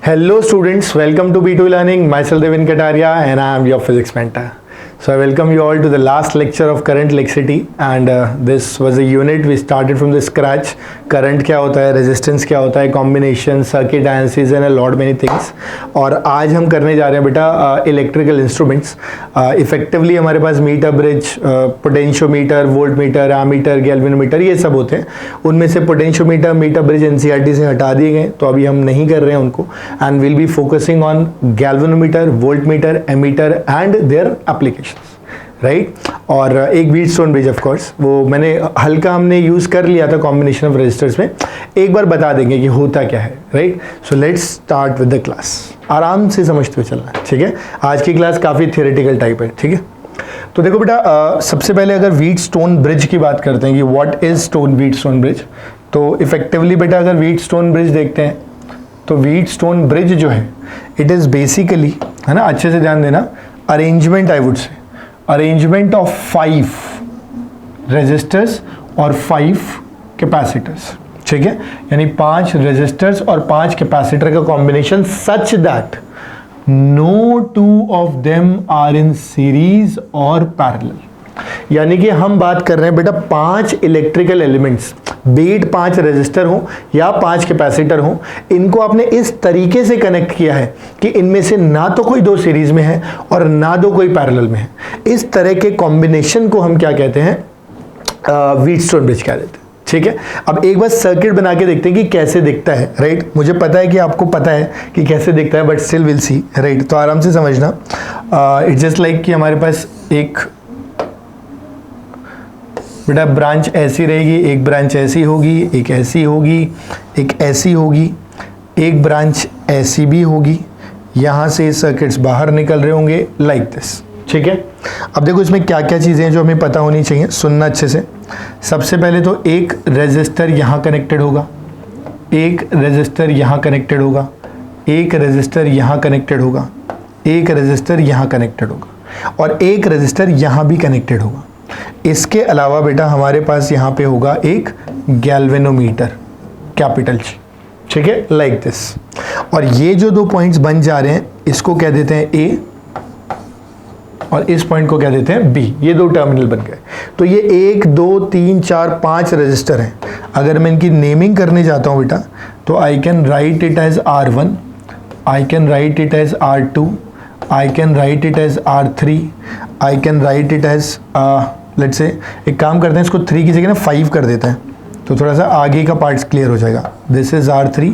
Hello students, welcome to B2 Learning. Myself Devin Kataria and I am your physics mentor. So I welcome you all to the last lecture of current electricity and this was a unit we started from the scratch. Current क्या होता है, resistance क्या होता है, combination, circuit analysis and a lot many things. और आज हम करने जा रहे हैं बेटा electrical instruments. Effectively हमारे पास meter bridge, potentiometer, voltmeter, ammeter, galvanometer ये सब होते हैं. उनमें से पोटेंशियोमीटर, मीटर ब्रिज एनसीईआरटी से हटा दिए गए तो अभी हम नहीं कर रहे हैं उनको. And will be focusing on galvanometer, voltmeter, ammeter and their application. Right और एक व्हीटस्टोन ब्रिज ऑफ कोर्स वो मैंने हल्का हमने यूज़ कर लिया था कॉम्बिनेशन ऑफ रेजिस्टर्स में. एक बार बता देंगे कि होता क्या है. Right so let's start with the class. आराम से समझते हुए चलना है. ठीक है, आज की क्लास काफ़ी थियोरेटिकल टाइप है. ठीक है, तो देखो बेटा सबसे पहले अगर व्हीटस्टोन ब्रिज की बात करते हैं कि व्हाट इज व्हीटस्टोन ब्रिज, तो इफेक्टिवली बेटा अगर व्हीटस्टोन ब्रिज देखते हैं तो व्हीटस्टोन ब्रिज जो है इट इज़ बेसिकली, है ना, अच्छे से ध्यान देना, arrangement I would say arrangement of 5 resistors और 5 कैपेसिटर्स. ठीक है, यानी 5 रेजिस्टर्स और 5 कैपेसिटर का combination such that no 2 of them are in series और पैरेलल. यानी कि हम बात कर रहे हैं बेटा 5 इलेक्ट्रिकल एलिमेंट्स, बीट 5 रेजिस्टर हो या 5 कैपेसिटर हो, इनको आपने इस तरीके से कनेक्ट किया है कि इनमें से ना तो कोई 2 सीरीज में है और ना 2 कोई पैरेलल में है. इस तरह के कॉम्बिनेशन को हम क्या कहते हैं, व्हीटस्टोन ब्रिज कह देते हैं. ठीक है, अब एक बार सर्किट बना के देखते हैं कि कैसे दिखता है. राइट, मुझे पता है कि आपको पता है कि कैसे दिखता है but still will see. Right, तो आराम से समझना. इट्स जस्ट लाइक कि हमारे पास एक बेटा ब्रांच ऐसी रहेगी, एक ब्रांच ऐसी होगी, एक ऐसी होगी, एक ऐसी होगी, एक ब्रांच ऐसी भी होगी. यहाँ से सर्किट्स बाहर निकल रहे होंगे लाइक दिस. ठीक है, अब देखो इसमें क्या क्या चीज़ें हैं जो हमें पता होनी चाहिए. सुनना अच्छे से. सबसे पहले तो एक रेजिस्टर यहाँ कनेक्टेड होगा, एक रेजिस्टर यहाँ कनेक्टेड होगा, एक रेजिस्टर यहाँ कनेक्टेड होगा, एक रेजिस्टर यहाँ कनेक्टेड होगा और एक रेजिस्टर यहाँ भी कनेक्टेड होगा. इसके अलावा बेटा हमारे पास यहाँ पे होगा एक गैल्वेनोमीटर, कैपिटल जी. ठीक है, लाइक दिस. और ये जो 2 पॉइंट्स बन जा रहे हैं इसको कह देते हैं ए और इस पॉइंट को कह देते हैं बी. ये 2 टर्मिनल बन गए. तो ये 1 2 3 4 5 रजिस्टर हैं. अगर मैं इनकी नेमिंग करने जाता हूँ बेटा तो I can write it as R1, I can write it as R2, I can write it as R3, I can write it as let's say एक काम करते हैं इसको 3 की जगह ना 5 कर देते हैं तो थोड़ा सा आगे का पार्ट्स क्लियर हो जाएगा. This is R3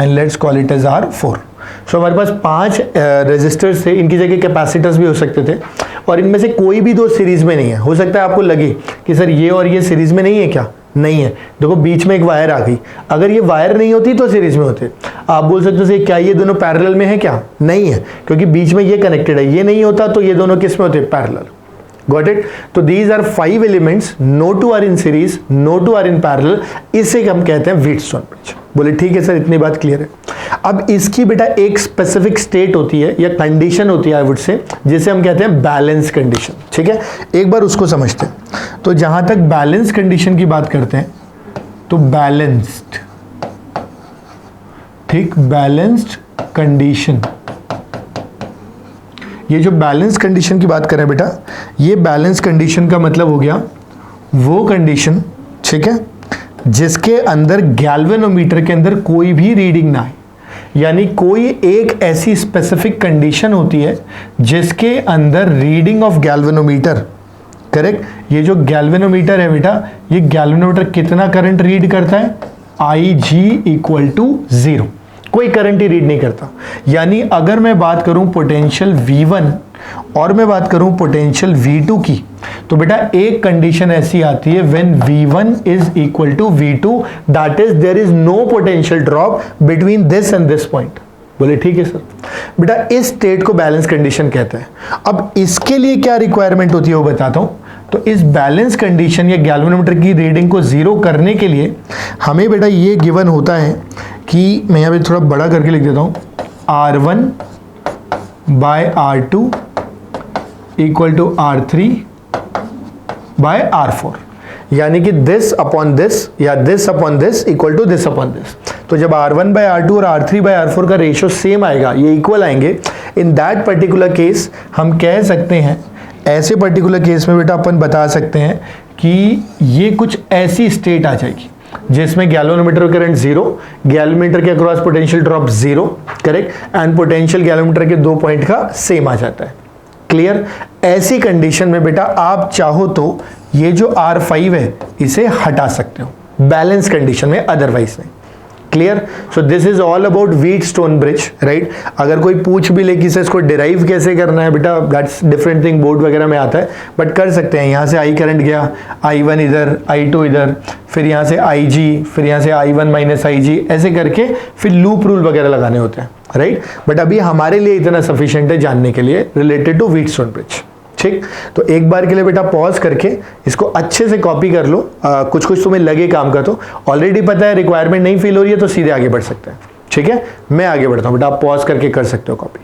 and let's call it as R4. So हमारे पास 5 रेजिस्टर्स थे, इनकी जगह कैपेसिटर्स भी हो सकते थे और इनमें से कोई भी 2 सीरीज में नहीं है. हो सकता है आपको लगे कि सर ये और ये सीरीज में नहीं है. क्या नहीं है? देखो बीच में एक वायर आ गई, अगर ये वायर नहीं होती तो सीरीज में होते. आप बोल सकते हो क्या ये दोनों पैरेलल में है? क्या नहीं है, क्योंकि बीच में ये कनेक्टेड है. ये नहीं होता तो ये दोनों किस में होते? पैरेलल. Got it? तो these are 5 elements, no 2 are in series, no 2 are in parallel. इसे हम कहते हैं व्हीटस्टोन ब्रिज. बोले ठीक है सर, इतनी बात क्लियर है. अब इसकी बेटा एक स्पेसिफिक स्टेट होती है या कंडीशन होती है आई वुड से, जिसे हम कहते हैं बैलेंस कंडीशन. ठीक है, एक बार उसको समझते हैं. तो जहां तक बैलेंस कंडीशन की बात करते हैं तो बैलेंस्ड, ठीक, बैलेंस्ड कंडीशन, ये जो बैलेंस कंडीशन की बात करें बेटा, ये बैलेंस कंडीशन का मतलब हो गया वो कंडीशन, ठीक है, जिसके अंदर गैल्वेनोमीटर के अंदर कोई भी रीडिंग ना आए. यानी कोई एक ऐसी स्पेसिफिक कंडीशन होती है जिसके अंदर रीडिंग ऑफ गैल्वेनोमीटर, करेक्ट, ये जो गैल्वेनोमीटर है बेटा, ये गैल्वेनोमीटर कितना करंट रीड करता है? IG equal to 0. कोई करंट ही रीड नहीं करता. यानी अगर मैं बात करूं पोटेंशियल V1 और मैं बात करूं पोटेंशियल V2 की, तो बेटा एक कंडीशन ऐसी आती है when V1 is equal to V2, that is there is no potential drop between this and this point. बोले ठीक है सर. बेटा इस स्टेट को बैलेंस कंडीशन कहते हैं. अब इसके लिए क्या रिक्वायरमेंट होती है वो बताता हूं. तो इस बैलेंस कंडीशन या गैल्वेनोमीटर की रीडिंग को 0 करने के लिए हमें बेटा ये गिवन होता है कि मैं यहाँ पे थोड़ा बड़ा करके लिख देता हूँ, R1 bye R2 equal to R3 bye R4. यानी कि दिस अपॉन दिस या this upon this equal to this upon this. तो जब R1/R2 और R3/R4 का रेशियो सेम आएगा, ये इक्वल आएंगे, इन दैट पर्टिकुलर केस हम कह सकते हैं, ऐसे पर्टिकुलर केस में बेटा अपन बता सकते हैं कि ये कुछ ऐसी स्टेट आ जाएगी जिसमें गैल्वेनोमीटर करंट 0, गैल्वेनोमीटर के across potential drop 0, correct, and potential galvanometer के 2 पॉइंट का सेम आ जाता है। क्लियर? ऐसी कंडीशन में बेटा आप चाहो तो ये जो R5 है इसे हटा सकते हो, बैलेंस कंडीशन में, अदरवाइज नहीं। Clear? So this is all about Wheatstone bridge, right. अगर कोई पूछ भी ले कि इसको डिराइव कैसे करना है बेटा, दैट्स डिफरेंट थिंग, बोर्ड वगैरह में आता है, बट कर सकते हैं। यहाँ से I करंट गया, I1 इधर, I2 इधर, फिर यहाँ से IG, फिर यहाँ से I1 माइनस IG, ऐसे करके फिर लूप रूल वगैरह लगाने होते हैं, राइट। बट अभी हमारे लिए इतना सफिशिएंट है जानने के लिए रिलेटेड टू व्हीटस्टोन ब्रिज। ठीक, तो एक बार के लिए बेटा पॉज करके इसको अच्छे से कॉपी कर लो, कुछ कुछ तुम्हें लगे काम का, तो ऑलरेडी पता है, रिक्वायरमेंट नहीं फील हो रही है तो सीधे आगे बढ़ सकते हैं। ठीक है, मैं आगे बढ़ता हूं बेटा, आप पॉज करके कर सकते हो कॉपी।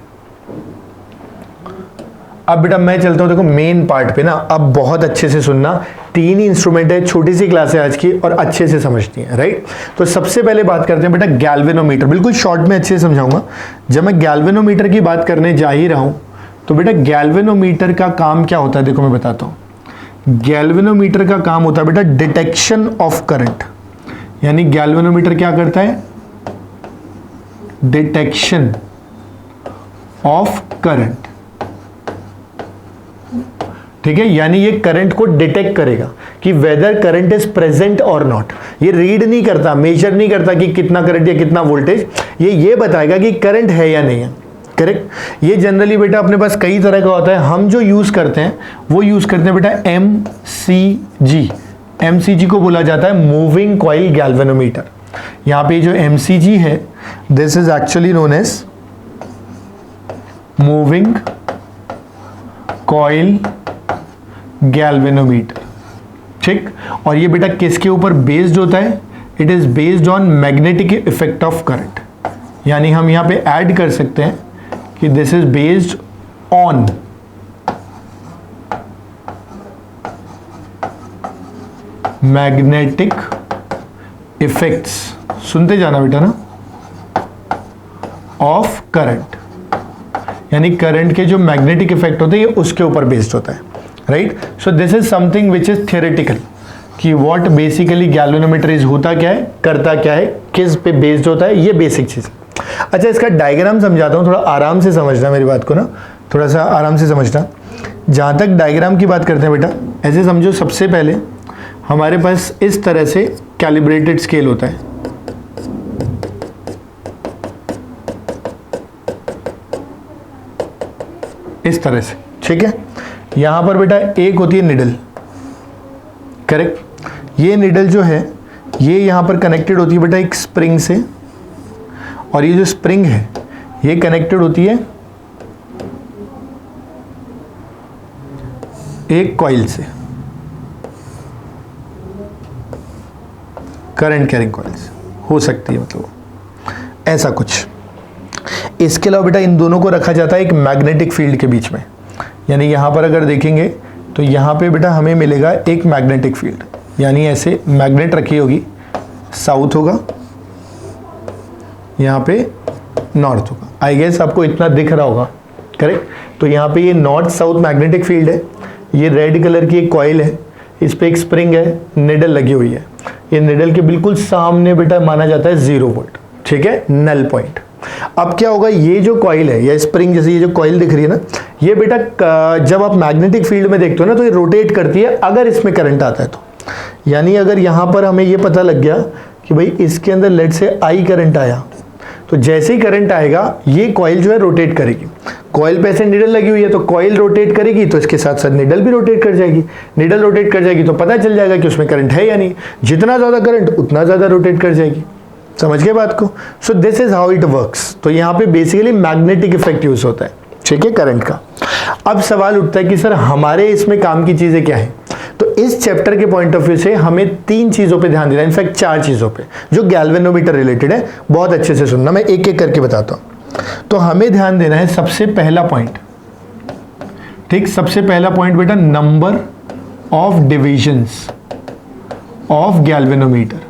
अब बेटा मैं चलता हूं, देखो मेन पार्ट पे ना, अब बहुत अच्छे से सुनना, 3 ही इंस्ट्रूमेंट है, छोटी सी क्लास है आज की और अच्छे से समझती है, राइट। तो सबसे पहले बात करते हैं बेटा गैल्वेनोमीटर, बिल्कुल शॉर्ट में अच्छे से समझाऊंगा। जब मैं गैल्वेनोमीटर की बात करने जा ही रहा हूं, तो बेटा गैल्वेनोमीटर का काम क्या होता है, देखो मैं बताता हूं। गैल्वेनोमीटर का काम होता है बेटा डिटेक्शन ऑफ करंट, यानी गैल्वेनोमीटर क्या करता है, डिटेक्शन ऑफ करंट। ठीक है, यानी ये करंट को डिटेक्ट करेगा कि वेदर करंट इज प्रेजेंट और नॉट। ये रीड नहीं करता, मेजर नहीं करता कि कितना करंट या कितना वोल्टेज, ये बताएगा कि करंट है या नहीं है, करेक्ट। ये जनरली बेटा अपने पास कई तरह का होता है, हम जो यूज करते हैं वो यूज करते हैं बेटा MCG। MCG को बोला जाता है मूविंग कॉइल गैल्वेनोमीटर। यहां पे जो MCG है, this is actually known as moving coil galvanometer. ठीक, और ये बेटा किसके ऊपर बेस्ड होता है, it is based on magnetic effect of current. यानी हम यहां पे ऐड कर सकते हैं कि this is based on magnetic effects, सुनते जाना बेटा ना, ऑफ करंट, यानी करंट के जो मैग्नेटिक इफेक्ट होते हैं ये उसके ऊपर बेस्ड होता है, right. So this is something which is theoretical, कि व्हाट बेसिकली गैल्वेनोमीटर इज, होता क्या है, करता क्या है, किस पे बेस्ड होता है, ये बेसिक चीज। अच्छा, इसका डायग्राम समझाता हूँ, थोड़ा आराम से समझना मेरी बात को ना, थोड़ा सा आराम से समझना। जहाँ तक डायग्राम की बात करते हैं बेटा, ऐसे समझो, सबसे पहले हमारे पास इस तरह से कैलिब्रेटेड स्केल होता है, इस तरह से, ठीक है। यहाँ पर बेटा एक होती है निडल, करेक्ट। ये निडल जो है ये यहाँ पर कनेक्टेड होती है बेटा एक स्प्रिंग से, और ये जो स्प्रिंग है ये कनेक्टेड होती है एक कॉइल से, करंट कैरिंग कॉइल से हो सकती है, मतलब ऐसा कुछ। इसके अलावा बेटा इन दोनों को रखा जाता है एक मैग्नेटिक फील्ड के बीच में, यानी यहां पर अगर देखेंगे तो यहां पे बेटा हमें मिलेगा एक मैग्नेटिक फील्ड, यानी ऐसे मैग्नेट रखी होगी, साउथ होगा, यहाँ पे नॉर्थ होगा। आई गेस आपको इतना दिख रहा होगा, करेक्ट। तो यहाँ पे ये नॉर्थ साउथ मैग्नेटिक फील्ड है, ये रेड कलर की एक कॉइल है, इस पे एक स्प्रिंग है, निडल लगी हुई है। ये निडल के बिल्कुल सामने बेटा माना जाता है 0 वोल्ट, ठीक है, नल पॉइंट। अब क्या होगा, ये जो कॉइल है या स्प्रिंग जैसे ये जो कॉइल दिख रही है ना, ये बेटा जब आप मैग्नेटिक फील्ड में देखते हो ना तो ये रोटेट करती है अगर इसमें करंट आता है तो। यानी अगर यहाँ पर हमें ये पता लग गया कि भाई इसके अंदर लेट से I करंट आया, तो जैसे ही करंट आएगा ये कॉइल जो है रोटेट करेगी। कॉइल पे ऐसे निडल लगी हुई है तो कॉइल रोटेट करेगी, तो इसके साथ साथ निडल भी रोटेट कर जाएगी। निडल रोटेट कर जाएगी तो पता चल जाएगा कि उसमें करंट है या नहीं। जितना ज़्यादा करंट उतना ज़्यादा रोटेट कर जाएगी। समझ गए बात को? सो this is how it works. तो यहाँ पे बेसिकली मैग्नेटिक इफेक्ट यूज होता है, ठीक है, करंट का। अब सवाल उठता है कि सर हमारे इसमें काम की चीज़ें क्या है? तो इस चैप्टर के पॉइंट ऑफ व्यू से हमें 3 चीज़ों पे ध्यान देना है, इनफैक्ट 4 चीज़ों पे जो गैल्वेनोमीटर रिलेटेड है। बहुत अच्छे से सुनना, मैं एक एक करके बताता हूँ। तो हमें ध्यान देना है सबसे पहला पॉइंट, ठीक, सबसे पहला पॉइंट बेटा number of divisions of galvanometer.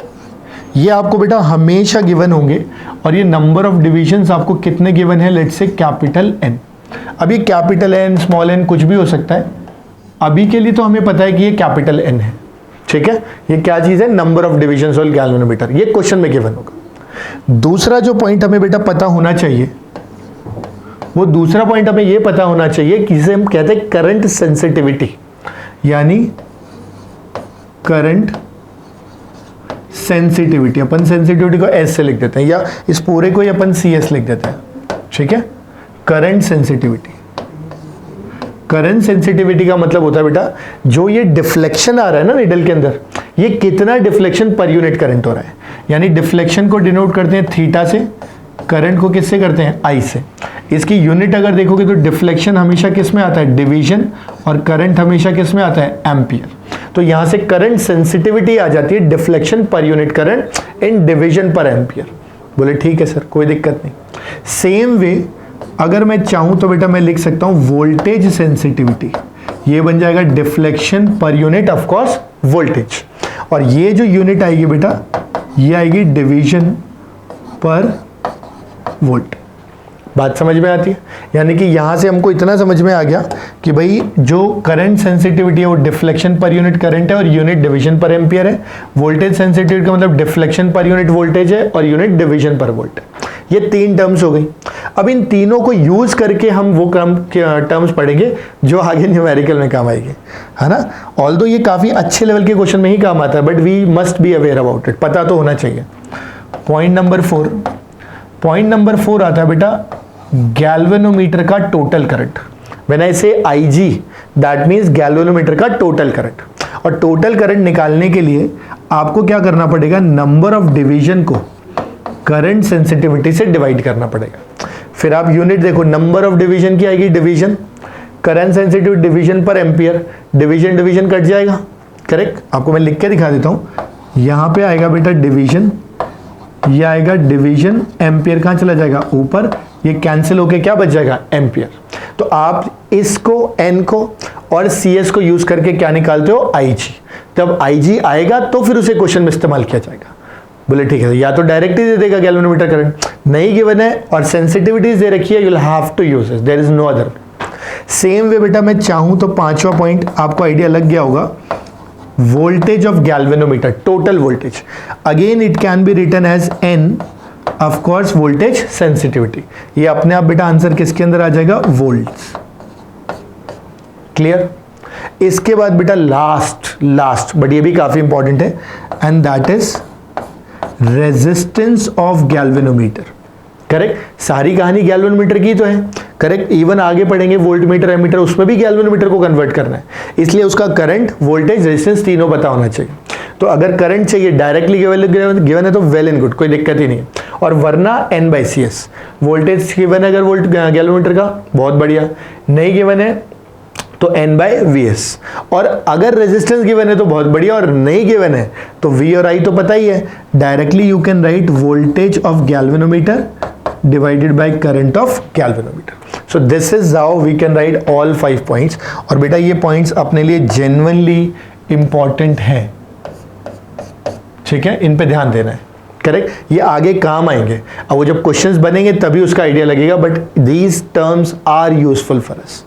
ये आपको बेटा हमेशा गिवन होंगे, और ये नंबर ऑफ डिविजन्स आपको कितने गिवन है, लेट्स से कैपिटल एन। अब ये कैपिटल एन, स्मॉल एन कुछ भी हो सकता है, अभी के लिए तो हमें पता है कि ये कैपिटल एन है, ठीक है। ये क्या चीज है, number of divisions of galvanometer, ये क्वेश्चन में गिवन होगा। दूसरा जो पॉइंट हमें बेटा पता होना चाहिए, वो दूसरा पॉइंट हमें ये पता होना चाहिए कि जिसे हम कहते हैं करंट सेंसिटिविटी, यानी करंट सेंसिटिविटी। अपन सेंसिटिविटी को एस से लिख देते हैं, या इस पूरे को ही अपन सी एस लिख देते हैं, ठीक है। करंट सेंसिटिविटी, करंट सेंसिटिविटी का मतलब होता है बेटा जो ये डिफ्लेक्शन आ रहा है ना निडल के अंदर, ये कितना डिफ्लेक्शन पर यूनिट करंट हो रहा है। यानी डिफ्लेक्शन को डिनोट करते हैं थीटा से, करंट को किससे करते हैं, आई से। इसकी यूनिट अगर देखोगे तो डिफ्लेक्शन हमेशा किस में आता है, डिवीजन, और करंट हमेशा किस में आता है, एम्पियर। तो यहां से करंट सेंसिटिविटी आ जाती है deflection per unit current in division पर एम्पियर। बोले ठीक है सर, कोई दिक्कत नहीं। सेम वे अगर मैं चाहूं तो बेटा मैं लिख सकता हूं वोल्टेज सेंसिटिविटी, ये बन जाएगा deflection per unit of course voltage, और ये जो यूनिट आएगी बेटा ये आएगी डिवीजन पर वोल्ट। बात समझ में आती है, यानी कि यहां से हमको इतना समझ में आ गया कि भाई जो करंट सेंसिटिविटी है वो डिफ्लेक्शन पर यूनिट करंट है और यूनिट डिवीजन पर एम्पियर है। वोल्टेज सेंसिटिविटी का मतलब डिफ्लेक्शन पर यूनिट वोल्टेज है और यूनिट डिवीजन पर वोल्ट है। ये तीन टर्म्स हो गई। अब इन तीनों को यूज करके हम वो टर्म्स पढ़ेंगे जो आगे न्यूमेरिकल में काम आएंगे, है ना। ऑल्दो ये काफी अच्छे लेवल के क्वेश्चन में ही काम आता है, but we must be aware about it, पता तो होना चाहिए। पॉइंट नंबर 4, पॉइंट नंबर 4 आता है बेटा गैल्वेनोमीटर का टोटल करंट। व्हेन आई से IG दैट मींस गैल्वेनोमीटर का टोटल करंट। और टोटल करंट निकालने के लिए आपको क्या करना पड़ेगा, नंबर ऑफ डिवीजन को करंट सेंसिटिविटी से डिवाइड करना पड़ेगा। फिर आप यूनिट देखो, नंबर ऑफ डिवीजन की आएगी डिवीजन, करंट सेंसिटिविटी डिवीजन पर एम्पियर, डिवीजन डिवीजन कट जाएगा, करेक्ट। आपको मैं लिख के दिखा देता हूं, यहां पे आएगा बेटा डिवीजन, ये आएगा डिवीजन, एम्पियर कहां चला जाएगा, ऊपर, ये कैंसिल होके क्या बच जाएगा, एम्पियर। तो आप इसको n को और CS को यूज करके क्या निकालते हो, IG। तब IG आएगा तो फिर उसे क्वेश्चन में इस्तेमाल किया जाएगा। बोले ठीक है, या तो डायरेक्ट ही दे देगा गैल्वेनोमीटर करंट, नहीं गिवन है और सेंसिटिविटीज दे रखी है, you will have to use it, there is no other. Same way बेटा मैं चाहूं तो पांचवा पॉइंट आपको आइडिया लग गया होगा, voltage of galvanometer, total voltage. Again it can be written as N, of course voltage sensitivity. ये अपने आप बेटा आंसर किसके अंदर आ जाएगा, वोल्ट्स। क्लियर। इसके बाद बेटा लास्ट बट ये भी काफी इंपॉर्टेंट है, and that is resistance of galvanometer. Correct, सारी कहानी गैल्वेनोमीटर की तो है, करेक्ट। इवन आगे पढ़ेंगे वोल्टमीटर, एमीटर, उसमें भी गैल्वेनोमीटर को कन्वर्ट करना है, इसलिए उसका करंट, वोल्टेज, रेजिस्टेंस तीनों पता होना चाहिए। तो अगर करंट चाहिए डायरेक्टली गिवन है तो वेल एंड गुड, कोई दिक्कत ही नहीं है। और वरना N/CS, वोल्टेज गिवन है अगर गैल्वेनोमीटर का, बहुत बढ़िया, नहीं गिवन है तो N/VS। और अगर रेजिस्टेंस गिवन है तो बहुत बढ़िया, और नहीं गिवन है तो V और I तो पता ही है। Directly you can write voltage of galvanometer divided by current of galvanometer. So this is how we can write all 5 points. और बेटा ये पॉइंट्स अपने लिए जेन्युइनली इंपॉर्टेंट है, ठीक है, इन पे ध्यान देना है, करेक्ट। ये आगे काम आएंगे, अब वो जब क्वेश्चंस बनेंगे तभी उसका आइडिया लगेगा, but these terms are useful for us,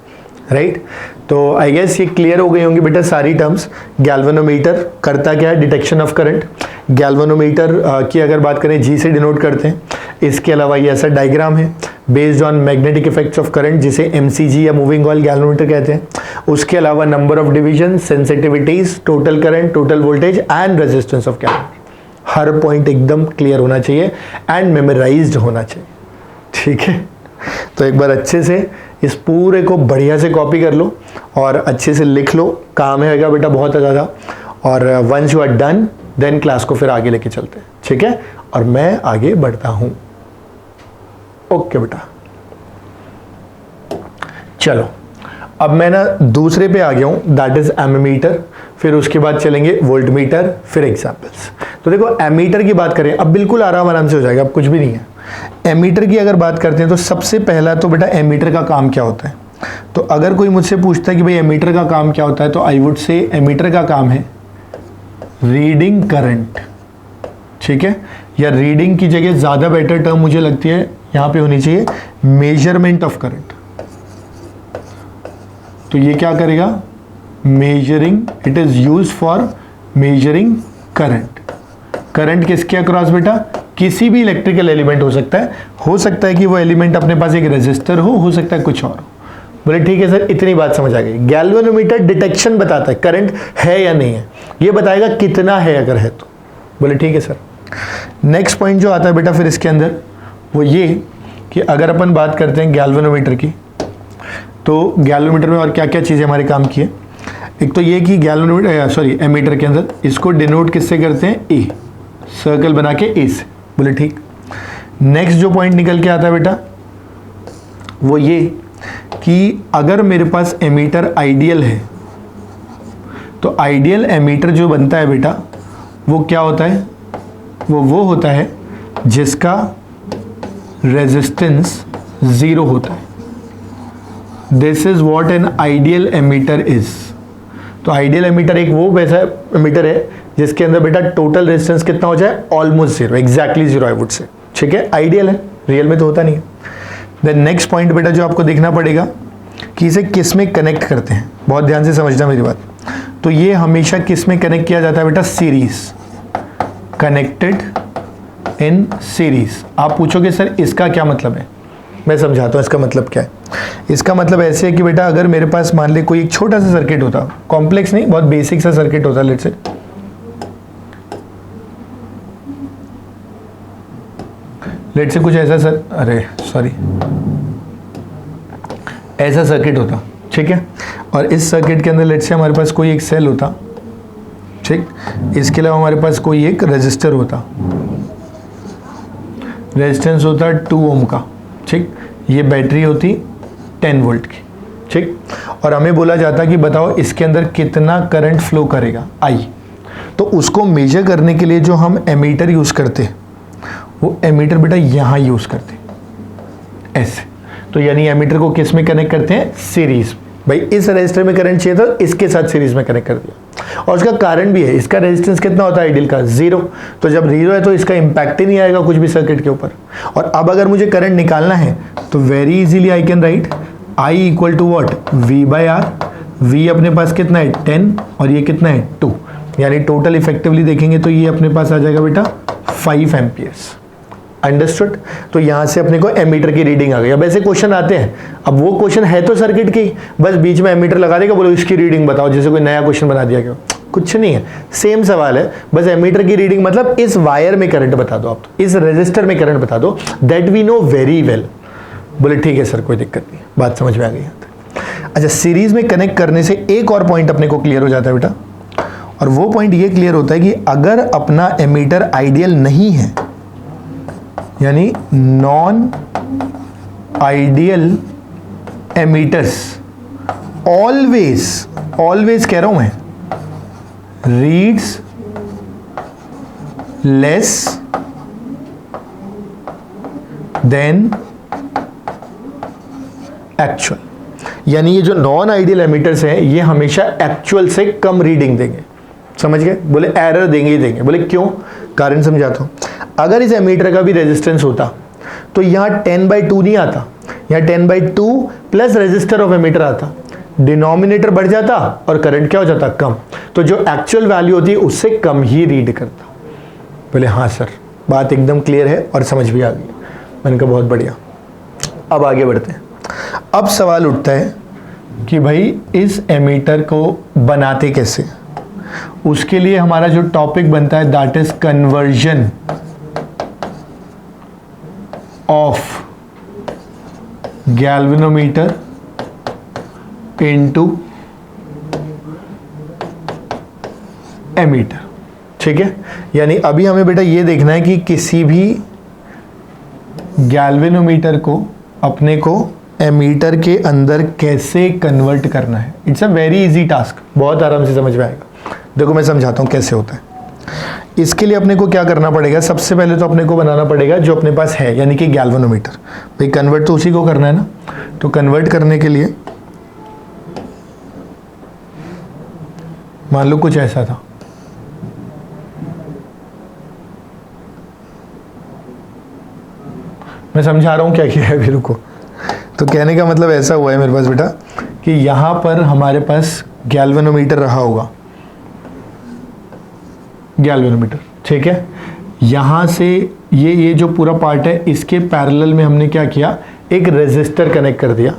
right. तो आई गेस ये क्लियर हो गई होंगी बेटा सारी टर्म्स। गैल्वेनोमीटर करता क्या है, डिटेक्शन ऑफ करंट। गैल्वेनोमीटर की अगर बात करें G से डिनोट करते हैं। इसके अलावा ये ऐसा डायग्राम है based on magnetic effects of current, जिसे MCG या मूविंग कॉइल गैल्वेनोमीटर कहते हैं। उसके अलावा number of division, sensitivities, total current, total voltage and resistance of galvanometer. Her point एकदम क्लियर होना चाहिए एंड मेमोराइज्ड होना चाहिए, ठीक है। तो एक बार अच्छे से इस पूरे को बढ़िया से कॉपी कर लो और अच्छे से लिख लो, काम है बेटा बहुत ज़्यादा। और once you are done then class को फिर आगे लेके चलते हैं, ठीक है। और मैं आगे बढ़ता हूं, ओके बेटा। चलो अब मैं ना दूसरे पे आ गया हूं, दैट इज एमीटर। फिर उसके बाद चलेंगे वोल्टमीटर, फिर एग्जांपल्स। तो देखो एमीटर की बात करें, अब बिल्कुल आराम से हो जाएगा, अब कुछ भी नहीं है। एमीटर की अगर बात करते हैं तो सबसे पहला तो बेटा एमीटर का काम क्या होता है। तो अगर कोई मुझसे पूछता है कि भाई एमीटर का काम क्या होता है, तो आई वुड से एमीटर का काम है रीडिंग करंट ठीक है, या रीडिंग की जगह ज़्यादा बेटर टर्म मुझे लगती है यहाँ पे होनी चाहिए मेजरमेंट ऑफ करंट। तो ये क्या करेगा, measuring, it is use for measuring current. Current किसके अक्रॉस बेटा, किसी भी इलेक्ट्रिकल एलिमेंट हो सकता है कि वो एलिमेंट अपने पास एक रेजिस्टर हो सकता है कुछ और हो। बोले ठीक है सर, इतनी बात समझ आ गई। गैल्वेनोमीटर डिटेक्शन बताता है करंट है या नहीं है, ये बताएगा कितना है अगर है तो। बोले ठीक है सर। नेक्स्ट पॉइंट जो आता है बेटा फिर इसके अंदर वो ये कि अगर अपन बात करते हैं गैल्वेनोमीटर की, तो गैल्वेनोमीटर में और क्या क्या चीज़ें हमारे काम की है। एक तो ये कि गैल्वेनोमीटर एमीटर के अंदर इसको डिनोट किससे करते हैं, ए, सर्कल बना के ए से। बोले ठीक। नेक्स्ट जो पॉइंट निकल के आता है बेटा वो ये कि अगर मेरे पास एमीटर आइडियल है तो आइडियल एमीटर जो बनता है बेटा वो क्या होता है, वो होता है जिसका रेजिस्टेंस 0 होता है। This is what an ideal ammeter is. तो आइडियल एमीटर एक वो वैसा एमीटर है जिसके अंदर बेटा टोटल रेजिस्टेंस कितना हो जाए, ऑलमोस्ट 0, एग्जैक्टली 0 आई वुड से। ठीक है, आइडियल है, रियल में तो होता नहीं है। देन नेक्स्ट पॉइंट बेटा जो आपको देखना पड़ेगा कि इसे किस में कनेक्ट करते हैं, बहुत ध्यान से समझना मेरी बात। तो ये हमेशा किस में कनेक्ट किया जाता है बेटा, सीरीज, कनेक्टेड इन सीरीज। आप पूछोगे सर इसका क्या मतलब है, मैं समझाता हूँ इसका मतलब क्या है। इसका मतलब ऐसे है कि बेटा अगर मेरे पास मान ले कोई एक छोटा सा सर्किट होता, कॉम्प्लेक्स नहीं, बहुत बेसिक सा सर्किट होता, लेट्स से कुछ ऐसा ऐसा सर्किट होता, ठीक है। और इस सर्किट के अंदर लेट्स से हमारे पास कोई एक सेल होता, ठीक। इसके अलावा हमारे पास कोई एक रेजिस्टर होता, रेजिस्टेंस होता 2 ओम का, ठीक। ये बैटरी होती 10 वोल्ट की, ठीक। और हमें बोला जाता कि बताओ इसके अंदर कितना करंट फ्लो करेगा, आई। तो उसको मेजर करने के लिए जो हम एमीटर यूज करते हैं वो एमीटर बेटा यहाँ यूज करते हैं ऐसे। तो यानी एमीटर को किस में कनेक्ट करते हैं, सीरीज। भाई इस रेजिस्टर में करंट चाहिए था, इसके साथ सीरीज में कनेक्ट कर दिया। और उसका कारण भी है, इसका रेजिस्टेंस कितना होता है आइडियल का, 0। तो जब 0 है तो इसका इंपैक्ट ही नहीं आएगा कुछ भी सर्किट के ऊपर। और अब अगर मुझे करंट निकालना है तो very easily I can write I equal to what, V by R। V अपने पास कितना है 10 और ये कितना है 2, यानी टोटल इफेक्टिवली देखेंगे तो ये अपने पास आ जाएगा बेटा 5 एम्पियर्स। अंडरस्टूड। तो यहां से अपने को एमीटर की रीडिंग आ गई। अब ऐसे क्वेश्चन आते हैं, अब वो क्वेश्चन है तो सर्किट की, बस बीच में एमीटर लगा देगा, बोलो इसकी रीडिंग बताओ, जैसे कोई नया क्वेश्चन बना दिया गया। कुछ नहीं है, सेम सवाल है, बस एमीटर की रीडिंग मतलब इस वायर में करंट बता दो, आप तो इस रेजिस्टर में करंट बता दो, that we know very well. बोले ठीक है सर, कोई दिक्कत नहीं, बात समझ में आ गई। अच्छा, सीरीज में कनेक्ट करने से एक और पॉइंट अपने को क्लियर हो जाता है बेटा, और वो पॉइंट ये क्लियर होता है कि अगर अपना एमीटर आइडियल नहीं है, यानी नॉन आइडियल एमीटर्स ऑलवेज कह रहा हूं मैं, रीड्स लेस देन एक्चुअल। यानी ये जो नॉन आइडियल एमीटर्स हैं ये हमेशा एक्चुअल से कम रीडिंग देंगे। समझ गए? बोले एरर देंगे ही देंगे। बोले क्यों? कारण समझाता हूं। अगर इस एमीटर का भी रेजिस्टेंस होता तो यहां 10/2 नहीं आता, यहां 10/2 प्लस रेजिस्टर ऑफ एमीटर आता, डिनोमिनेटर बढ़ जाता और करंट क्या हो जाता, कम। तो जो एक्चुअल वैल्यू होती है उससे कम ही रीड करता। बोले हाँ सर, बात एकदम क्लियर है और समझ भी आ गई। मैंने कहा बहुत बढ़िया। अब आगे बढ़ते हैं। अब सवाल उठता है कि भाई इस एमीटर को बनाते कैसे। उसके लिए हमारा जो टॉपिक बनता है that is conversion of galvanometer into ammeter. ठीक है, यानी अभी हमें बेटा ये देखना है कि किसी भी गैल्वेनोमीटर को अपने को एमीटर के अंदर कैसे कन्वर्ट करना है। It's a very easy task, बहुत आराम से समझ में आएगा। देखो मैं समझाता हूँ कैसे होता है। इसके लिए अपने को क्या करना पड़ेगा, सबसे पहले तो अपने को बनाना पड़ेगा जो अपने पास है, यानी कि गैल्वेनोमीटर। भाई कन्वर्ट तो उसी को करना है ना, तो कन्वर्ट करने के लिए मान लो कुछ ऐसा था, मैं समझा रहा हूँ क्या किया है अभी, रुको। तो कहने का मतलब ऐसा हुआ है मेरे पास बेटा कि यहाँ पर हमारे पास गैल्वेनोमीटर रहा होगा, गैल्वेनोमीटर, ठीक है। यहाँ से ये जो पूरा पार्ट है इसके पैरेलल में हमने क्या किया, एक रेजिस्टर कनेक्ट कर दिया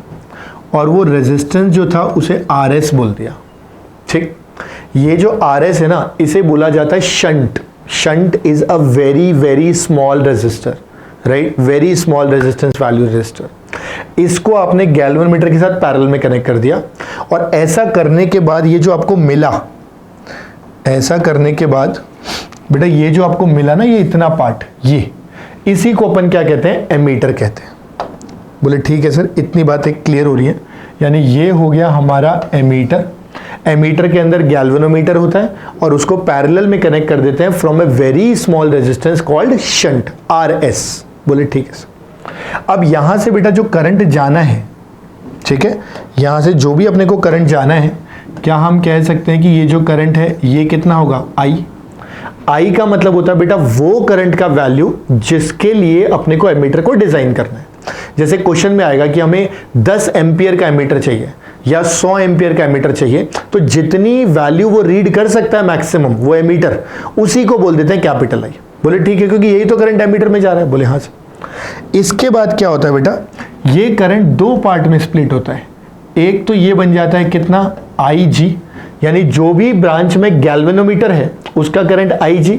और वो रेजिस्टेंस जो था उसे RS बोल दिया, ठीक। ये जो RS है ना, इसे बोला जाता है shunt. Shunt is a very very small resistor, right, very small resistance value resistor. इसको आपने गैल्वेनोमीटर के साथ पैरेलल में कनेक्ट कर दिया और ऐसा करने के बाद ये जो आपको मिला, ऐसा करने के बाद बेटा ये जो आपको मिला ना, ये इतना पार्ट, ये इसी को अपन क्या कहते हैं, एमीटर कहते हैं। बोले ठीक है सर, इतनी बातें क्लियर हो रही है। यानी ये हो गया हमारा एमीटर। एमीटर के अंदर गैल्वेनोमीटर होता है और उसको पैरेलल में कनेक्ट कर देते हैं from a very small resistance called shunt, RS। बोले ठीक है सर। अब यहां से बेटा जो करंट जाना है, ठीक है, यहां से जो भी अपने को करंट जाना है, क्या हम कह सकते हैं कि ये जो करंट है ये कितना होगा, I का मतलब होता है बेटा वो करंट का वैल्यू जिसके लिए अपने को एमीटर को डिजाइन करना है। जैसे क्वेश्चन में आएगा कि हमें 10 एम्पियर का एमीटर चाहिए या 100 एम्पियर का एमीटर चाहिए, तो जितनी वैल्यू वो रीड कर सकता है मैक्सिमम वो एमीटर, उसी को बोल देते हैं कैपिटल I। बोले ठीक है, क्योंकि यही तो करंट एमीटर में जा रहा है। बोले हाँ सर। इसके बाद क्या होता है बेटा, ये करंट दो पार्ट में स्प्लिट होता है। एक तो ये बन जाता है कितना, IG, यानी जो भी ब्रांच में गैल्वेनोमीटर है उसका करंट IG,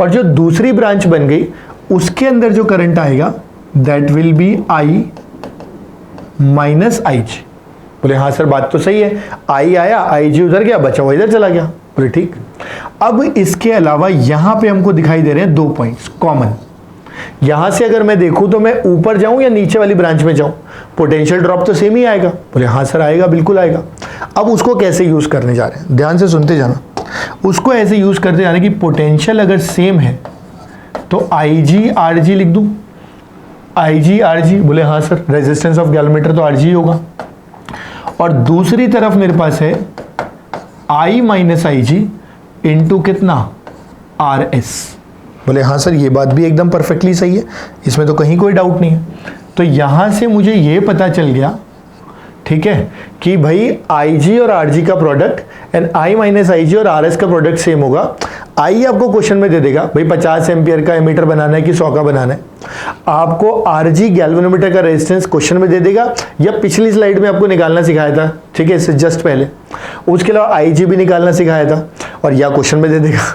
और जो दूसरी ब्रांच बन गई उसके अंदर जो करंट आएगा that will be I minus IG। बोले हाँ सर बात तो सही है, I आया, IG उधर गया, बचा हुआ इधर चला गया। बोले ठीक। अब इसके अलावा यहां पे हमको दिखाई दे रहे हैं 2 पॉइंट्स कॉमन। यहां से अगर मैं देखूं तो मैं ऊपर जाऊं या नीचे वाली ब्रांच में जाऊं, पोटेंशियल ड्रॉप तो सेम ही आएगा। बोले हाँ सर आएगा, बिल्कुल आएगा। अब उसको कैसे यूज करने जा रहे हैं, ध्यान से सुनते जाना। उसको ऐसे यूज करते जाना कि पोटेंशियल अगर सेम है तो IG RG लिख दूं, IG RG। बोले हाँ सर, रेजिस्टेंस ऑफ गैल्वेनोमीटर तो RG होगा। और दूसरी तरफ मेरे पास है I माइनस IG इंटू कितना, RS। बोले हाँ सर ये बात भी एकदम परफेक्टली सही है, इसमें तो कहीं कोई डाउट नहीं है। तो यहां से मुझे ये पता चल गया, ठीक है, कि भाई IG और RG का product and I minus IG और RS का प्रोडक्ट सेम होगा। I आपको क्वेश्चन में दे देगा भाई 50 एम्पियर का एमीटर बनाना है कि 100 का बनाना है। आपको RG गैल्वेनोमीटर का रेजिस्टेंस क्वेश्चन में दे देगा, या पिछली स्लाइड में आपको निकालना सिखाया था, ठीक है, इससे जस्ट पहले। उसके अलावा IG भी निकालना सिखाया था, और या क्वेश्चन में दे देगा,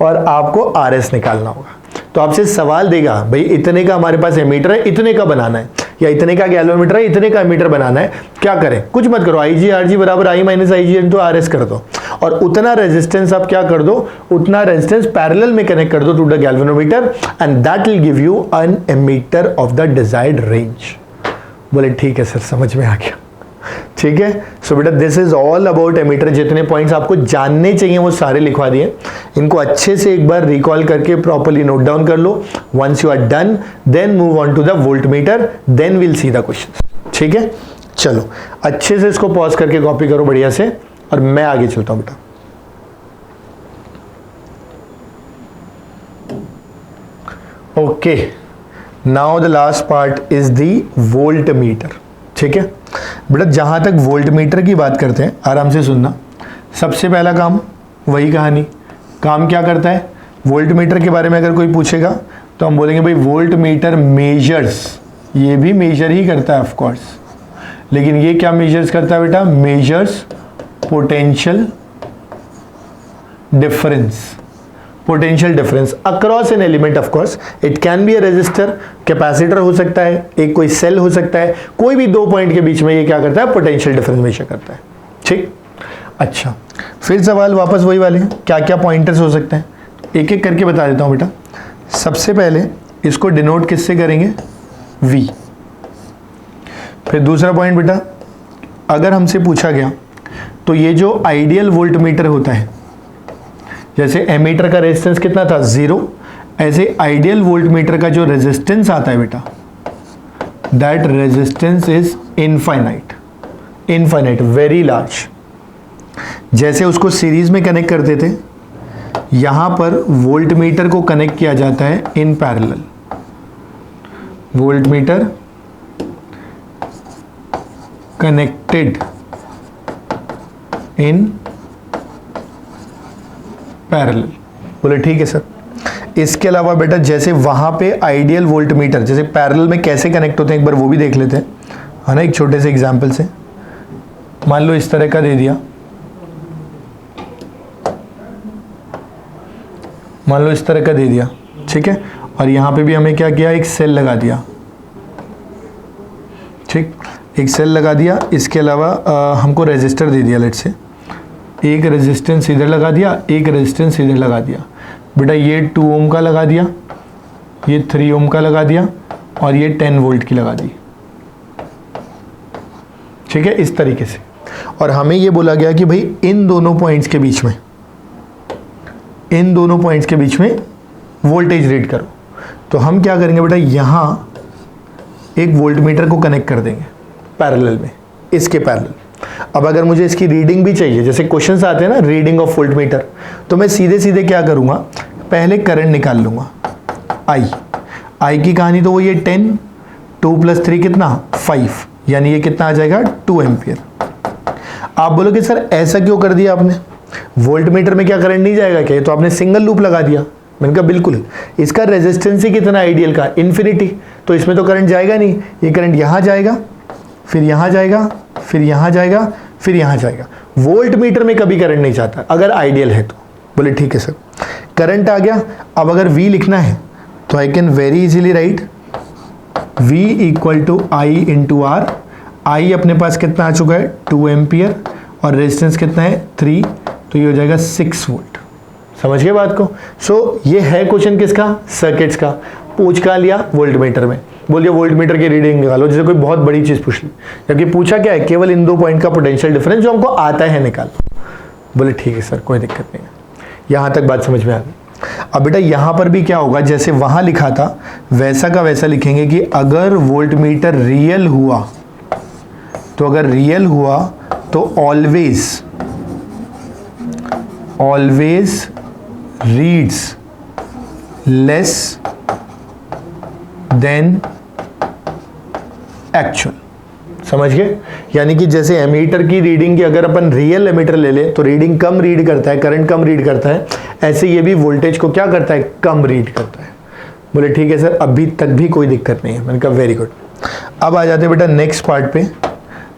और आपको RS निकालना होगा। तो आपसे सवाल देगा भाई इतने का हमारे पास एमीटर है, इतने का बनाना है, या इतने का गैल्वेनोमीटर है, इतने का एमीटर बनाना है, क्या करें, कुछ मत करो, IG RG बराबर I minus IG into RS कर दो, और उतना रेजिस्टेंस आप क्या कर दो, उतना रेजिस्टेंस पैरेलल में कनेक्ट कर दो to the galvanometer, and that will give you an ammeter of the desired range. बोले ठीक है सर, समझ में आ गया, ठीक है। सो बेटा this is all about ammeter. जितने पॉइंट्स आपको जानने चाहिए वो सारे लिखवा दिए, इनको अच्छे से एक बार रिकॉल करके प्रॉपर्ली नोट डाउन कर लो। Once you are done then move on to the volt meter, then will see the question, ठीक है। चलो अच्छे से इसको पॉज करके कॉपी करो बढ़िया से, और मैं आगे चलता हूं बेटा। Okay, now the last part is the volt metre, ठीक है बेटा। जहां तक वोल्ट मीटर की बात करते हैं, आराम से सुनना। सबसे पहला काम वही कहानी, काम क्या करता है, वोल्ट मीटर के बारे में अगर कोई पूछेगा तो हम बोलेंगे भाई वोल्ट मीटर मेजर्स, ये भी मेजर ही करता है ऑफ कोर्स, लेकिन ये क्या मेजर्स करता है बेटा, measures potential difference, potential difference across an element. Of course it can be a resistor, capacitor हो सकता है, एक कोई सेल हो सकता है, कोई भी दो पॉइंट के बीच में ये क्या करता है, पोटेंशियल डिफरेंस मेजर करता है, ठीक। अच्छा, फिर सवाल वापस वही वाले हैं, क्या क्या पॉइंटर्स हो सकते हैं, एक एक करके बता देता हूं बेटा। सबसे पहले इसको डिनोट किससे करेंगे, V। फिर दूसरा पॉइंट बेटा, अगर हमसे पूछा गया तो ये जो आइडियल वोल्ट मीटर होता है, जैसे एमीटर का रेजिस्टेंस कितना था 0, ऐसे आइडियल वोल्ट मीटर का जो रेजिस्टेंस आता है बेटा, that resistance is infinite, infinite, very large. जैसे उसको सीरीज में कनेक्ट करते थे, यहां पर वोल्ट मीटर को कनेक्ट किया जाता है in parallel. Volt meter connected in parallel. बोले ठीक है सर। इसके अलावा बेटा जैसे वहां पे आइडियल वोल्ट मीटर जैसे पैरेलल में कैसे कनेक्ट होते हैं एक बार वो भी देख लेते हैं, है ना, एक छोटे से एग्जांपल से। मान लो इस तरह का दे दिया, मान लो इस तरह का दे दिया, ठीक है, और यहां पे भी हमें क्या किया, एक सेल लगा दिया, ठीक, एक सेल लगा दिया। इसके अलावा हमको रेजिस्टर दे दिया, लेट से एक रेजिस्टेंस इधर लगा दिया, एक रेजिस्टेंस इधर लगा दिया। बेटा ये 2 ओम का लगा दिया, ये 3 ओम का लगा दिया, और ये 10 वोल्ट की लगा दी, ठीक है, इस तरीके से। और हमें ये बोला गया कि भाई इन दोनों पॉइंट्स के बीच में, इन दोनों पॉइंट्स के बीच में वोल्टेज रीड करो। तो हम क्या करेंगे बेटा, यहां एक वोल्ट मीटर को कनेक्ट कर देंगे पैरेलल में, इसके पैरेलल। अब अगर मुझे इसकी रीडिंग भी चाहिए, जैसे क्वेश्चंस आते हैं ना रीडिंग ऑफ वोल्ट मीटर, तो मैं सीधे सीधे क्या करूंगा, पहले करंट निकाल लूंगा आई की कहानी तो वो ये 10, 2 + 3 कितना 5, यानी ये कितना आ जाएगा 2 एम्पियर। आप बोलोगे सर ऐसा क्यों कर दिया आपने, वोल्ट मीटर में क्या करंट नहीं जाएगा क्या, तो आपने सिंगल लूप लगा दिया। मैंने कहा बिल्कुल, इसका रेजिस्टेंस ही कितना आइडियल का, इन्फिनिटी, तो इसमें तो करंट जाएगा नहीं, ये करंट यहां जाएगा, फिर यहां जाएगा, फिर यहां जाएगा, फिर यहां जाएगा। वोल्ट मीटर में कभी करंट नहीं जाता अगर आइडियल है तो। बोले ठीक है सर, करंट आ गया। अब अगर V लिखना है तो I can very easily right V = I × R। I अपने पास कितना आ चुका है 2 एम्पियर, और रेजिस्टेंस कितना है 3, तो ये हो जाएगा 6 वोल्ट। समझ गए बात को। सो ये है क्वेश्चन किसका, सर्किट्स का। पूछ का लिया वोल्ट मीटर में, बोलिए वोल्ट मीटर की रीडिंग निकालो, जैसे कोई बहुत बड़ी चीज पूछ ली, जबकि पूछा क्या है, केवल इन 2 पॉइंट का पोटेंशियल डिफरेंस जो हमको आता है निकालो। बोले ठीक है सर, कोई दिक्कत नहीं है, यहां तक बात समझ में आ गई। अब बेटा यहां पर भी क्या होगा, जैसे वहां लिखा था वैसा का वैसा लिखेंगे कि अगर वोल्ट मीटर रियल हुआ, तो अगर रियल हुआ तो always reads less than actual. समझ गए, यानी कि जैसे एमीटर की रीडिंग की अगर अपन रियल एमीटर ले ले तो रीडिंग कम रीड करता है, करंट कम रीड करता है, ऐसे ये भी वोल्टेज को क्या करता है, कम रीड करता है। बोले ठीक है सर, अभी तक भी कोई दिक्कत नहीं है। मैंने कहा वेरी गुड। अब आ जाते हैं बेटा नेक्स्ट पार्ट पे,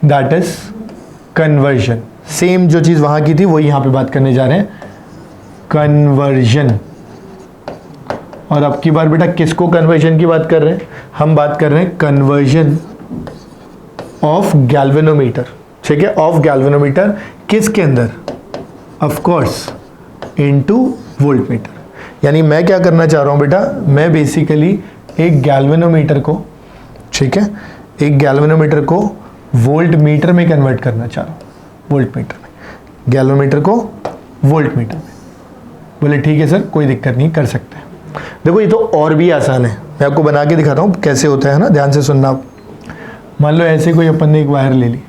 दैट इज कन्वर्जन। सेम जो चीज वहां की थी वही यहां पे बात करने जा रहे हैं, कन्वर्जन। और अब की बार बेटा किसको कन्वर्जन की बात कर रहे हैं, हम बात कर रहे हैं कन्वर्जन ऑफ गैल्वेनोमीटर, ठीक है, ऑफ गैल्वेनोमीटर किसके अंदर, of course into volt meter. यानी मैं क्या करना चाह रहा हूं बेटा, मैं बेसिकली एक गैल्वेनोमीटर को, ठीक है, एक गैल्वेनोमीटर को वोल्ट मीटर में कन्वर्ट करना चाह रहा हूं, वोल्ट मीटर में, गैल्वेनोमीटर को वोल्ट मीटर में। बोले ठीक है सर, कोई दिक्कत नहीं, कर सकते हैं। देखो ये तो और भी आसान है, मैं आपको बना के दिखाता हूँ कैसे होता है ना, ध्यान से सुनना आप। मान लो ऐसे कोई अपन ने एक वायर ले ली,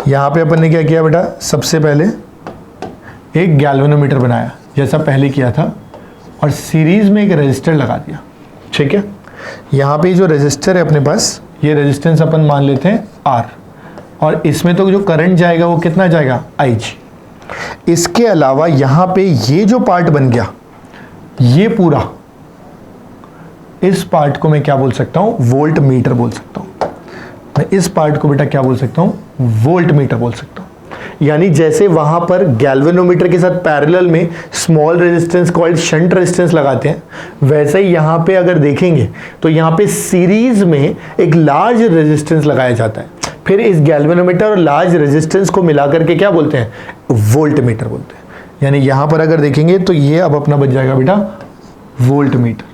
यहाँ पे अपन ने क्या किया बेटा, सबसे पहले एक गैल्वेनोमीटर बनाया जैसा पहले किया था, और सीरीज में एक रेजिस्टर लगा दिया, ठीक है। यहाँ पे जो रेजिस्टर है अपने पास, ये रेजिस्टेंस अपन मान लेते हैं R, और इसमें तो जो करंट जाएगा वो कितना जाएगा IG। इसके अलावा यहाँ पे ये जो पार्ट बन गया, ये पूरा, इस पार्ट को मैं क्या बोल सकता हूं, वोल्ट मीटर बोल सकता हूं। मैं इस पार्ट को बेटा क्या बोल सकता हूं, वोल्ट मीटर बोल सकता हूं। यानी जैसे वहां पर गैल्वेनोमीटर के साथ पैरेलल में small resistance called shunt resistance लगाते हैं, वैसे ही यहां पे अगर देखेंगे तो यहां पे सीरीज में एक लार्ज रेजिस्टेंस लगाया जाता है, फिर इस गैल्वेनोमीटर और लार्ज रेजिस्टेंस को मिलाकर के क्या बोलते हैं, वोल्ट मीटर बोलते हैं। यानी यहां पर अगर देखेंगे तो ये अब अपना बच जाएगा बेटा वोल्ट मीटर,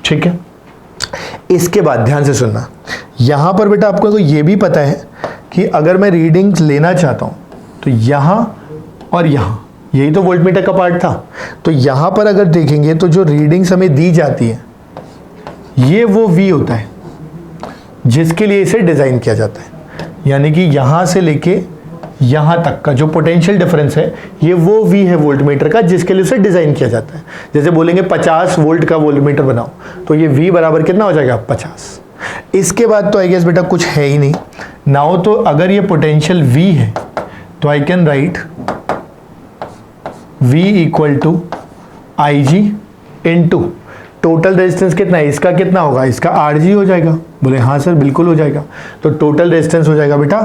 ठीक है। इसके बाद ध्यान से सुनना, यहां पर बेटा आपको तो ये भी पता है कि अगर मैं रीडिंग्स लेना चाहता हूं तो यहां और यहां, यही तो वोल्ट मीटर का पार्ट था, तो यहां पर अगर देखेंगे तो जो रीडिंग्स हमें दी जाती है ये वो V होता है जिसके लिए इसे डिजाइन किया जाता है। यानी कि यहां से लेके यहां तक का जो पोटेंशियल डिफरेंस है ये वो V है वोल्ट मीटर का, जिसके लिए उसे डिजाइन किया जाता है। जैसे बोलेंगे 50 वोल्ट का वोल्ट मीटर बनाओ, तो ये V बराबर कितना हो जाएगा 50। इसके बाद तो आई गेस बेटा कुछ है ही नहीं। नाउ तो अगर ये पोटेंशियल V है तो I can write V equal to I G into total resistance कितना है, इसका कितना होगा, इसका आर जी हो जाएगा। बोले हाँ सर बिल्कुल हो जाएगा। तो टोटल रेजिस्टेंस हो जाएगा बेटा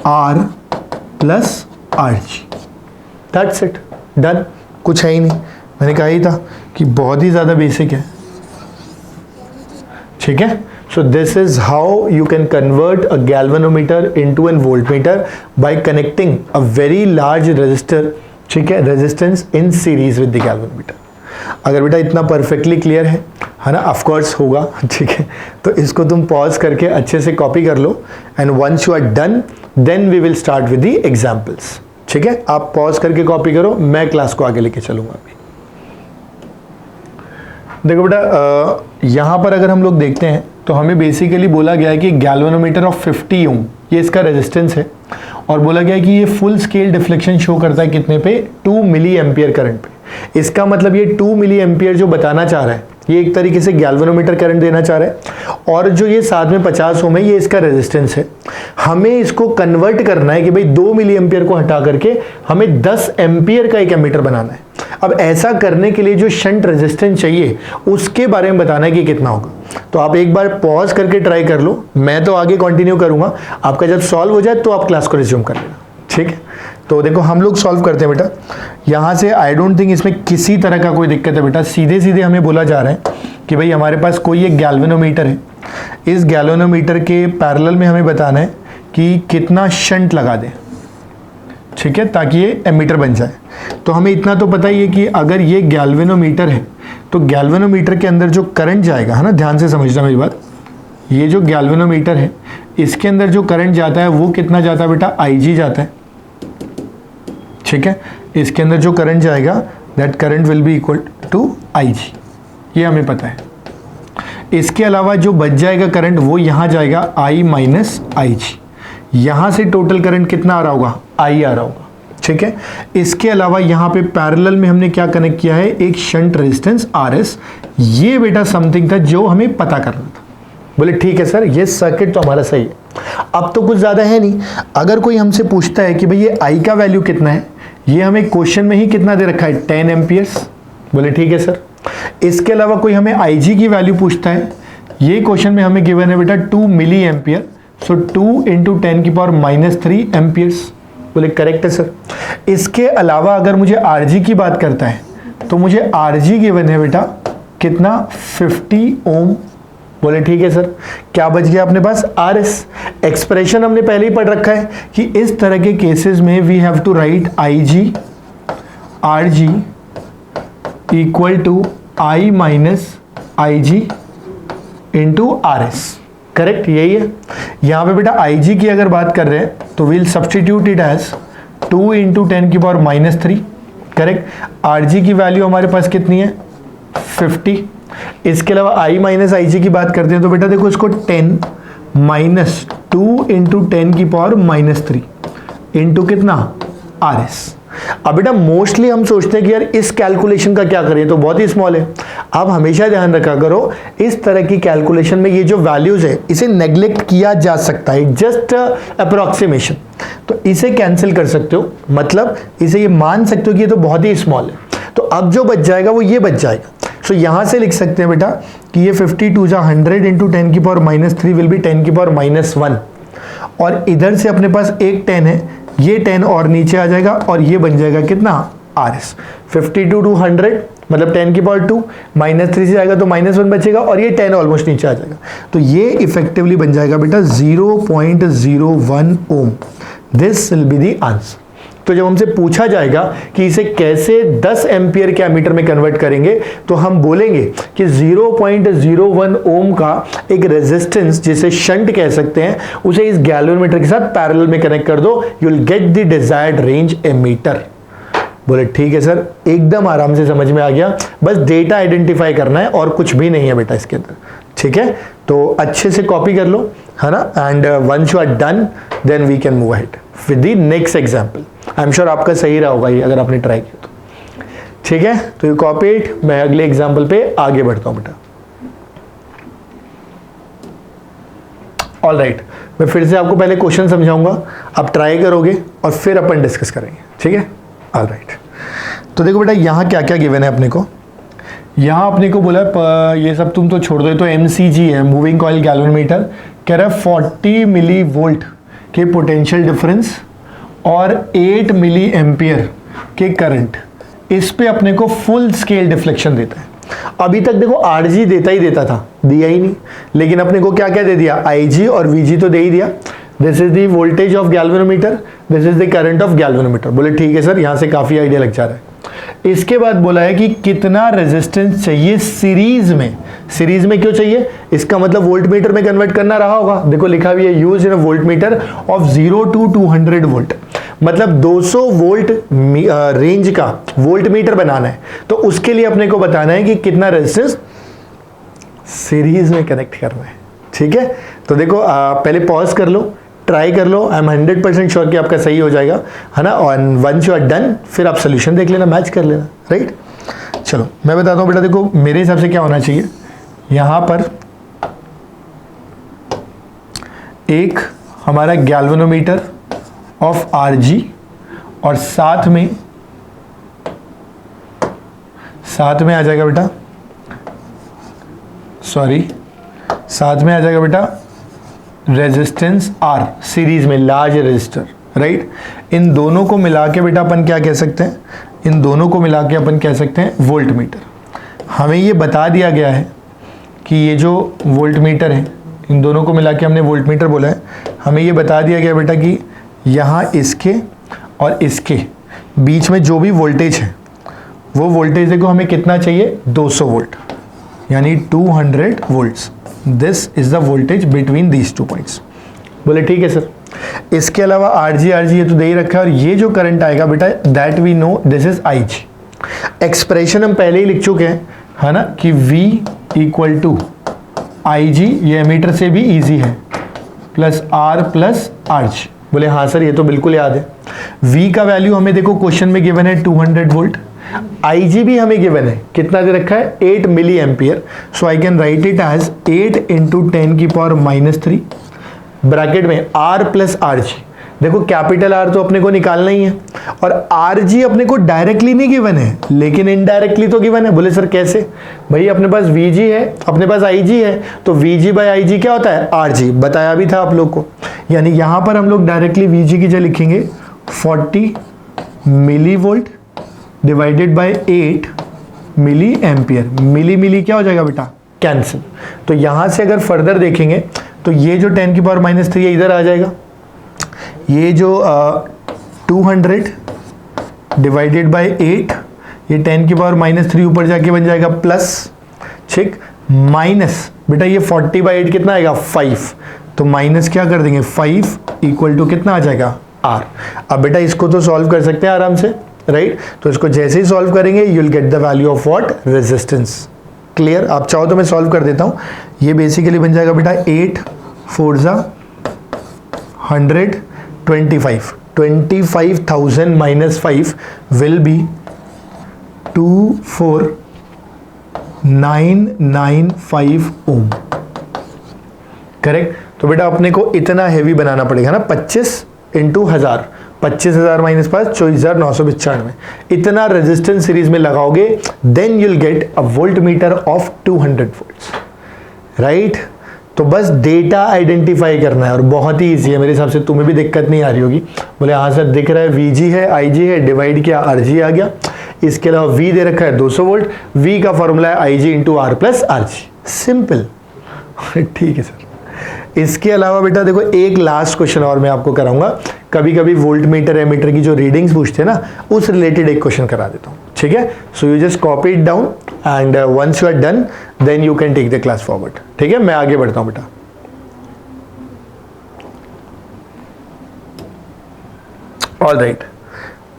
R plus R G. That's it, done. कुछ है ही नहीं, मैंने कहा ही था कि बहुत ही ज़्यादा बेसिक है। ठीक है, so this is how you can convert a galvanometer into an voltmeter by connecting a very large resistor, ठीक है, resistance in series with the galvanometer. अगर बेटा इतना परफेक्टली क्लियर है ना, ऑफ कोर्स होगा, ठीक है। तो इसको तुम पॉज करके अच्छे से कॉपी कर लो and once you are done then we will start with the examples. ठीक है, आप पॉज करके कॉपी करो, मैं क्लास को आगे लेके चलूंगा अभी। देखो बेटा यहाँ पर अगर हम लोग देखते हैं तो हमें बेसिकली बोला गया है कि गैल्वेनोमीटर ऑफ 50 ओम ये इसका रेजिस्टेंस है, और बोला गया है कि ये फुल स्केल डिफ्लेक्शन शो करता है कितने पे, 2 मिली एम्पियर करंट पे। इसका मतलब ये 2 मिली एम्पियर जो बताना चाह रहा है ये एक तरीके से गैल्वेनोमीटर करंट देना चाह रहा है, और जो ये साथ में 50 ओम है ये इसका रेजिस्टेंस है। हमें इसको कन्वर्ट करना है कि भाई 2 मिली एम्पियर को हटा करके हमें 10 एम्पियर का एक एमीटर बनाना है। अब ऐसा करने के लिए जो शंट रेजिस्टेंस चाहिए उसके बारे में बताना है कि कितना होगा। तो आप एक बार पॉज करके ट्राई कर लो, मैं तो आगे कंटिन्यू करूंगा, आपका जब सॉल्व हो जाए तो आप क्लास को रिज्यूम कर लेना। ठीक है, तो देखो हम लोग सॉल्व करते हैं बेटा। यहाँ से आई डोंट थिंक इसमें किसी तरह का कोई दिक्कत है बेटा। सीधे सीधे हमें बोला जा रहा है कि भाई हमारे पास कोई एक गैल्वेनोमीटर है, इस गैल्वेनोमीटर के पैरेलल में हमें बताना है कि कितना शंट लगा दें, ठीक है, ताकि ये एमीटर बन जाए। तो हमें इतना तो पता ही है कि अगर ये गैल्वेनोमीटर है तो गैल्वेनोमीटर के अंदर जो करंट जाएगा, है ना, ध्यान से समझना मेरी बात, ये जो गैल्वेनोमीटर है इसके अंदर जो करंट जाता है वो कितना जाता है बेटा, IG जाता है। ठीक है, इसके अंदर जो करंट जाएगा that current will be equal to IG, ये हमें पता है। इसके अलावा जो बच जाएगा करंट वो यहाँ जाएगा I माइनस IG। यहाँ से टोटल करंट कितना आ रहा होगा, I आ रहा होगा। ठीक है, इसके अलावा यहाँ पे पैरेलल में हमने क्या कनेक्ट किया है, एक शंट रेजिस्टेंस RS। ये बेटा समथिंग था जो हमें पता करना था। बोले ठीक है सर, ये सर्किट तो हमारा सही है। अब तो कुछ ज़्यादा है नहीं। अगर कोई हमसे पूछता है कि भाई ये I का वैल्यू कितना है, ये हमें क्वेश्चन में ही कितना दे रखा है, 10 एम्पियर्स। बोले ठीक है सर। इसके अलावा कोई हमें IG की वैल्यू पूछता है, ये क्वेश्चन में हमें गिवन है बेटा 2 मिली एम्पियर, सो 2 × 10⁻³ एम्पियर्स। बोले करेक्ट है सर। इसके अलावा अगर मुझे RG की बात करता है तो मुझे RG गिवन है बेटा कितना, 50 ओम। बोले ठीक है सर। क्या बच गया अपने पास, RS। एक्सप्रेशन हमने पहले ही पढ़ रखा है कि इस तरह के केसेस में we have to write IG RG equal to I minus IG into RS। Correct, यही है। यहाँ पे बेटा IG की अगर बात कर रहे हैं तो we'll substitute it as 2 × 10⁻³ correct. RG की वैल्यू हमारे पास कितनी है, 50। इसके अलावा I माइनस IG की बात करते हैं तो बेटा देखो इसको 10 माइनस 2 × 10⁻³ इंटू कितना, RS। अब बेटा मोस्टली हम सोचते हैं कि यार इस कैलकुलेशन का क्या करें, तो बहुत ही स्मॉल है। आप हमेशा ध्यान रखा करो इस तरह की कैलकुलेशन में ये जो वैल्यूज है इसे नेग्लेक्ट किया जा सकता है, जस्ट अप्रोक्सीमेशन। तो इसे कैंसिल कर सकते हो, मतलब इसे ये मान सकते हो कि ये तो बहुत ही स्मॉल है। तो अब जो बच जाएगा वो ये बच जाएगा। सो यहां से लिख सकते हैं बेटा कि ये 52 × 100 × 10⁻³ विल बी 10⁻⁻1, और इधर से अपने पास एक 10 है, ये 10 और नीचे आ जाएगा और ये बन जाएगा कितना, RS। 52 × 100 मतलब 10⁻2, -3 से आएगा तो -1 बचेगा, और ये 10 ऑलमोस्ट नीचे आ जाएगा। तो ये इफेक्टिवली बन जाएगा बेटा 0.01 ohm. This will be the answer. तो जब हमसे पूछा जाएगा कि इसे कैसे 10 एम्पियर के एमीटर में कन्वर्ट करेंगे, तो हम बोलेंगे कि 0.01 ओम का एक रेजिस्टेंस जिसे शंट कह सकते हैं, उसे इस गैल्वेनोमीटर के साथ पैरेलल में कनेक्ट कर दो, you will get the desired range ammeter. बोले ठीक है सर, एकदम आराम से समझ में आ गया। बस डेटा आइडेंटिफाई करना है और कुछ भी नहीं है बेटा इसके अंदर। ठीक है, तो अच्छे से कॉपी कर लो, है ना, and once you are done then we can move ahead with the next example. I am sure आपका सही रहा होगा ये, अगर आपने ट्राई किया तो। ठीक है, तो यू कॉपी इट। मैं अगले एग्जांपल पे आगे बढ़ता हूं बेटा। ऑल राइट, मैं फिर से आपको पहले क्वेश्चन समझाऊंगा, आप ट्राई करोगे और फिर अपन डिस्कस करेंगे, ठीक है। ऑल राइट, तो देखो बेटा यहाँ क्या क्या गिवन है अपने को। यहाँ अपने को बोला ये सब तुम तो छोड़ दो, तो MCG है, मूविंग कॉइल गैल्वेनोमीटर, कह रहा है 40 मिली वोल्ट के पोटेंशियल डिफरेंस और 8 मिली एम्पियर के करंट, इस पे अपने को फुल स्केल डिफ्लेक्शन देता है। अभी तक देखो RG देता ही देता था, दिया ही नहीं, लेकिन अपने को क्या क्या दे दिया, IG और VG तो दे ही दिया। This is the voltage of galvanometer, this is the current of galvanometer. बोले ठीक है सर, यहाँ से काफी आइडिया लग जा रहा है। इसके बाद बोला है कि कितना रेजिस्टेंस चाहिए सीरीज में। सीरीज में क्यों चाहिए, इसका मतलब वोल्ट मीटर में कन्वर्ट करना रहा होगा, देखो लिखा भी है use in a volt meter of 0 to 200 volt, मतलब 200 वोल्ट रेंज का वोल्ट मीटर बनाना है, तो उसके लिए अपने को बताना है कि कितना रेजिस्टेंस सीरीज में कनेक्ट करना है, ठीक है। तो देखो पहले पॉज कर लो, ट्राई कर लो, आई एम 100% श्योर कि आपका सही हो जाएगा, है ना। और वंस यू आर डन फिर आप सोल्यूशन देख लेना, मैच कर लेना, राइट। चलो मैं बताता हूँ बेटा, देखो मेरे हिसाब से क्या होना चाहिए, यहाँ पर एक हमारा गैल्वेनोमीटर ऑफ RG और साथ में आ जाएगा बेटा, सॉरी साथ में आ जाएगा बेटा रेजिस्टेंस R सीरीज में, लार्ज रेजिस्टर, राइट। इन दोनों को मिला के बेटा अपन क्या कह सकते हैं, इन दोनों को मिला के अपन कह सकते हैं वोल्ट मीटर। हमें ये बता दिया गया है कि ये जो वोल्ट मीटर है, इन दोनों को मिला के हमने वोल्ट मीटर बोला है। हमें ये बता दिया गया बेटा कि यहाँ इसके और इसके बीच में जो भी वोल्टेज है, वो वोल्टेज देखो हमें कितना चाहिए, 200 वोल्ट, यानी 200 volts. This is the voltage between these 2 points. बोले ठीक है सर। इसके अलावा RG ये तो दे ही रखा है, और ये जो करंट आएगा बेटा, that we know this is IG। Expression हम पहले ही लिख चुके हैं, है ना, कि V इक्वल टू IG, ये एमीटर से भी इजी है, प्लस R प्लस RG। बोले हाँ सर, ये तो बिल्कुल याद है। V का वैल्यू हमें देखो क्वेश्चन में गिवन है 200 वोल्ट, IG भी हमें गिवन है, कितना दे रखा है, 8 milli ampere. So I can write it as 8 into 10 की पावर -3 ब्रैकेट में R प्लस RG। देखो कैपिटल R तो अपने को निकालना ही है, और RG अपने को डायरेक्टली नहीं गिवन है, लेकिन इनडायरेक्टली तो गिवन है। बोले सर कैसे, भाई अपने पास VG है, अपने पास IG है, तो VG बाय IG क्या होता है, RG, बताया भी था आप लोग को। यानी यहां पर हम लोग डायरेक्टली VG की जगह लिखेंगे 40 milli volt divided by 8 milli ampere. Milli milli क्या हो जाएगा बेटा, कैंसिल। तो यहां से अगर फर्दर देखेंगे तो ये जो 10 की पावर -3 है इधर आ जाएगा, ये जो 200 डिवाइडेड बाय 8, ये 10 की पावर -3 ऊपर जाके बन जाएगा प्लस, ठीक, माइनस बेटा ये 40 बाई 8 कितना आएगा, 5, तो माइनस क्या कर देंगे 5 इक्वल टू कितना आ जाएगा, R। अब बेटा इसको तो सॉल्व कर सकते हैं आराम से, राइट। तो इसको जैसे ही सॉल्व करेंगे you will get the value of what, resistance. Clear, आप चाहो तो मैं सॉल्व कर देता हूं। ये बेसिकली बन जाएगा बेटा 8 4 100 25,000 minus 5 will be 24995 ohm, correct. तो बेटा अपने को इतना हैवी बनाना पड़ेगा ना, 25 इंटू 1000, 25,000 माइनस 5 24,995, इतना रेजिस्टेंस सीरीज में लगाओगे, then you'll get a volt meter of 200 volts, right. तो बस डेटा आइडेंटिफाई करना है, और बहुत ही ईजी है, मेरे हिसाब से तुम्हें भी दिक्कत नहीं आ रही होगी। बोले हाँ सर दिख रहा है, VG है, IG है, डिवाइड किया RG आ गया। इसके अलावा V दे रखा है 200 वोल्ट, V का फॉर्मूला है IG into R plus RG, simple. ठीक है सर। इसके अलावा बेटा देखो एक लास्ट क्वेश्चन और मैं आपको कराऊंगा, कभी कभी वोल्ट मीटर एमीटर की जो रीडिंग्स पूछते हैं ना, उस रिलेटेड एक क्वेश्चन करा देता हूं, ठीक है। So you just copy it down and once you are done then you can take the class forward, ठीक है। मैं आगे बढ़ता हूं बेटा। ऑल राइट,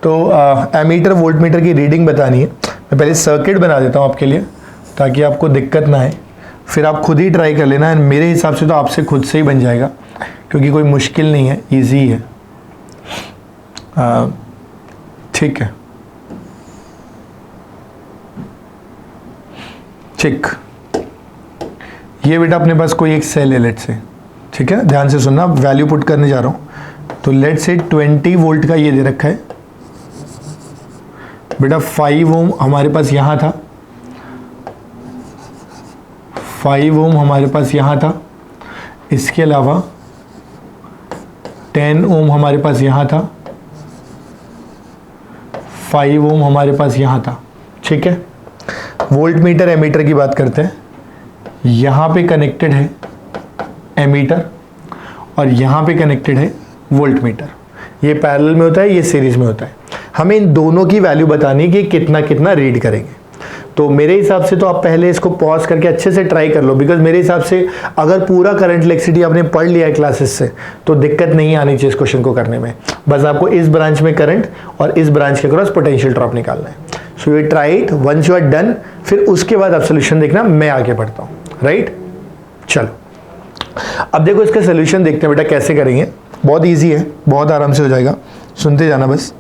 तो एमीटर वोल्ट मीटर की रीडिंग बतानी है। मैं पहले सर्किट बना देता हूं आपके लिए ताकि आपको दिक्कत ना आए, फिर आप खुद ही ट्राई कर लेना। मेरे हिसाब से तो आपसे खुद से ही बन जाएगा, क्योंकि कोई मुश्किल नहीं है, इजी है, ठीक है। ठीक, ये बेटा अपने पास कोई एक सेल है लेट से, ठीक है, ध्यान से सुनना, वैल्यू पुट करने जा रहा हूँ। तो लेट्स से 20 वोल्ट का ये दे रखा है बेटा, 5 ओम हमारे पास यहाँ था, 5 ओम हमारे पास यहाँ था, इसके अलावा 10 ओम हमारे पास यहाँ था, 5 ओम हमारे पास यहाँ था। ठीक है, वोल्ट मीटर एमीटर की बात करते हैं। यहाँ पे कनेक्टेड है एमीटर और यहाँ पे कनेक्टेड है वोल्ट मीटर। ये पैरेलल में होता है, ये सीरीज में होता है। हमें इन दोनों की वैल्यू बतानी कि कितना कितना रीड करेंगे। तो मेरे हिसाब से तो आप पहले इसको पॉज करके अच्छे से ट्राई कर लो, बिकॉज मेरे हिसाब से अगर पूरा करंट इलेक्ट्रिसिटी आपने पढ़ लिया है क्लासेस से तो दिक्कत नहीं आनी चाहिए इस क्वेश्चन को करने में। बस आपको इस ब्रांच में करंट और इस ब्रांच के क्रॉस पोटेंशियल ड्रॉप निकालना है। So you try it, once you are done फिर उसके बाद आप सोल्यूशन देखना, मैं आगे बढ़ता हूँ। राइट, चलो अब देखो इसका सोल्यूशन देखते हैं बेटा कैसे करेंगे। बहुत ईजी है, बहुत आराम से हो जाएगा, सुनते जाना बस।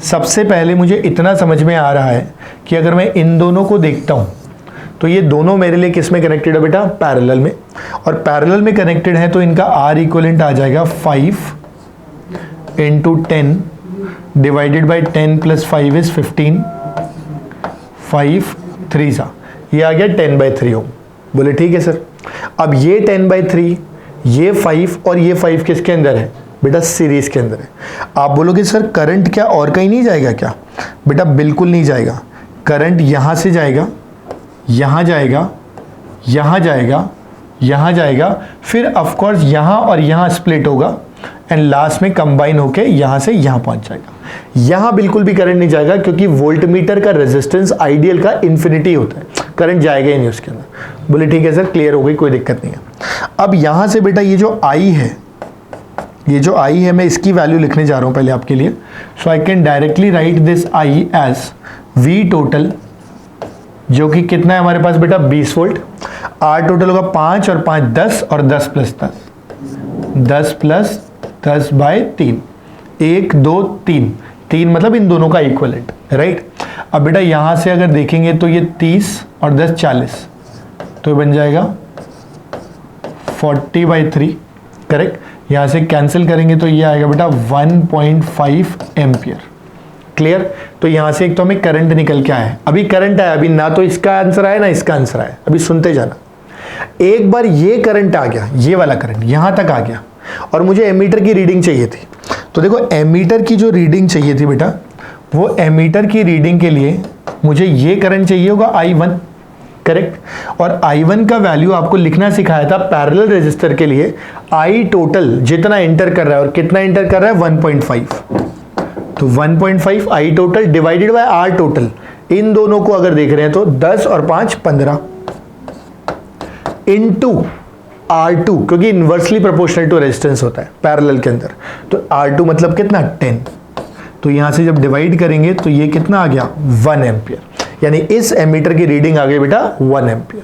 सबसे पहले मुझे इतना समझ में आ रहा है कि अगर मैं इन दोनों को देखता हूं तो ये दोनों मेरे लिए किस में कनेक्टेड है बेटा, पैरेलल में। और पैरेलल में कनेक्टेड है तो इनका आर इक्वलेंट आ जाएगा 5 into 10 divided by 10 plus 5 is 15, 5 3 सा, ये आ गया 10/3 ओम। बोले ठीक है सर। अब ये 10/3, ये 5 और ये 5 किसके अंदर है बेटा, सीरीज के अंदर है। आप बोलोगे सर करंट क्या और कहीं नहीं जाएगा क्या? बेटा बिल्कुल नहीं जाएगा। करंट यहां से जाएगा, यहां जाएगा, यहां जाएगा, यहां जाएगा, फिर ऑफ कोर्स यहां और यहां स्प्लिट होगा एंड लास्ट में कंबाइन होके यहां से यहां पहुंच जाएगा। यहां बिल्कुल भी करंट नहीं जाएगा क्योंकि वोल्टमीटर का रेजिस्टेंस आइडियल का इंफिनिटी होता है, करंट जाएगा ही नहीं उसके अंदर। बोले ठीक है सर, क्लियर हो गई, कोई दिक्कत नहीं है। अब यहां से बेटा ये जो आई है, ये जो आई है मैं इसकी वैल्यू लिखने जा रहा हूं पहले आपके लिए। So I can directly write this I as V total, जो कि कितना है हमारे पास बेटा 20 वोल्ट। आर टोटल होगा 5 और 5 10 और 10 प्लस 10, 10 प्लस 10/3, 1 2 3, 3 मतलब इन दोनों का इक्वलेंट। राइट, अब बेटा यहां से अगर देखेंगे तो ये 30 और 10 40, तो बन जाएगा 40/3। करेक्ट, यहां से कैंसिल करेंगे तो ये आएगा बेटा 1.5 एम्पियर। क्लियर, तो यहां से एक तो हमें करंट निकल के आया, अभी करंट आया, अभी ना तो इसका आंसर आया ना इसका आंसर आया, अभी सुनते जाना। एक बार ये करंट आ गया, ये वाला करंट यहां तक आ गया और मुझे एमीटर की रीडिंग चाहिए थी। तो देखो एमीटर की जो रीडिंग चाहिए थी बेटा, वो एमीटर की रीडिंग के लिए मुझे ये करंट चाहिए होगा I1। करेक्ट, और I1 का वैल्यू आपको लिखना सिखाया था पैरेलल रेजिस्टर के लिए, I टोटल जितना एंटर कर रहा है और कितना एंटर कर रहा है 1.5, तो 1.5 I total divided by R total. इन दोनों को अगर देख रहे हैं तो 10 और 5 15 इनटू R2, क्योंकि इनवर्सली प्रोपोर्शनल टू रेजिस्टेंस होता है पैरेलल के अंदर, तो R2 मतलब कितना 10। तो यहां से जब डिवाइड करेंगे तो ये कितना आ गया 1 एम्पियर, यानी इस एमीटर की रीडिंग आ गई बेटा 1 एम्पियर।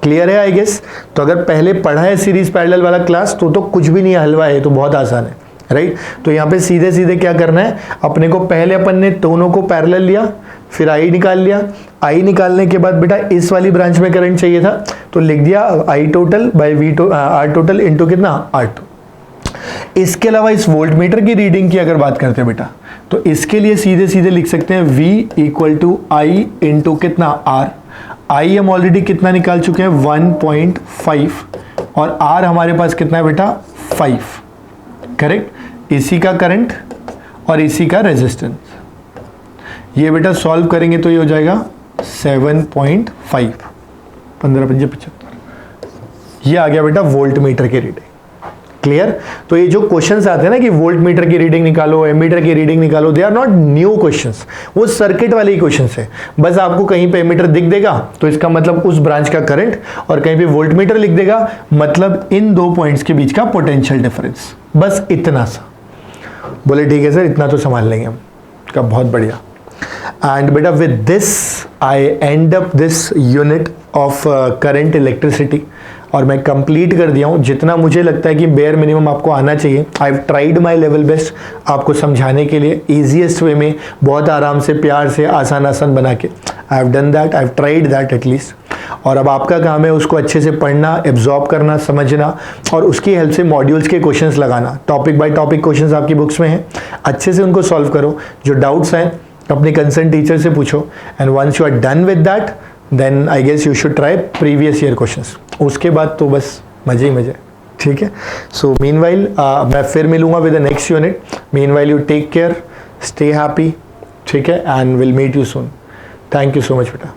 क्लियर है आई गेस? तो अगर पहले पढ़ा है सीरीज पैरेलल वाला क्लास तो कुछ भी नहीं हलवा है, तो बहुत आसान है। राइट, तो यहाँ पे सीधे सीधे क्या करना है अपने को, पहले अपन ने दोनों को पैरेलल लिया, फिर आई निकाल लिया। आई निकालने के बाद बेटा इस वाली ब्रांच में करंट चाहिए था तो लिख दिया I total by V R total into कितना R2। इसके अलावा इस वोल्ट मीटर की रीडिंग की अगर बात करते हैं बेटा, तो इसके लिए सीधे सीधे लिख सकते हैं V equal to I into कितना R। आई हम ऑलरेडी कितना निकाल चुके हैं 1.5 और R हमारे पास कितना है बेटा 5। करेक्ट, इसी का करंट और इसी का रेजिस्टेंस, ये बेटा सॉल्व करेंगे तो ये हो जाएगा 7.5, 15×5 = 75। ये आ गया बेटा वोल्ट मीटर की रीडिंग। क्लियर, तो ये जो क्वेश्चंस आते हैं ना कि वोल्ट मीटर की रीडिंग निकालो, एमीटर की रीडिंग निकालो, they are not new questions, वो सर्किट वाले ही क्वेश्चंस है। बस आपको कहीं पे एमीटर दिख देगा तो इसका मतलब उस ब्रांच का करंट, और कहीं पे वोल्ट मीटर लिख देगा मतलब इन दो पॉइंट्स के बीच का पोटेंशियल डिफरेंस, बस इतना सा। बोले ठीक है सर, इतना तो संभाल लेंगे हम। का बहुत बढ़िया। एंड बेटा with this I and up this unit of current electricity, और मैं कंप्लीट कर दिया हूँ जितना मुझे लगता है कि बेयर मिनिमम आपको आना चाहिए। I have tried my level best आपको समझाने के लिए ईजीएस्ट वे में, बहुत आराम से प्यार से आसान आसान बना के। I have done that, I have tried that at least. और अब आपका काम है उसको अच्छे से पढ़ना, एब्जॉर्ब करना, समझना और उसकी हेल्प से मॉड्यूल्स के क्वेश्चंस लगाना। टॉपिक बाय टॉपिक क्वेश्चंस आपकी बुक्स में हैं, अच्छे से उनको सॉल्व करो। जो डाउट्स हैं अपने कंसर्न टीचर से पूछो, and once you are done with that then I guess you should try previous year questions. उसके बाद तो बस मजे ही मजे, ठीक है। सो मीनवाइल मैं फिर मिलूंगा with the next unit. Meanwhile you take care, stay happy, ठीक है, and will meet you soon. Thank you so much बेटा।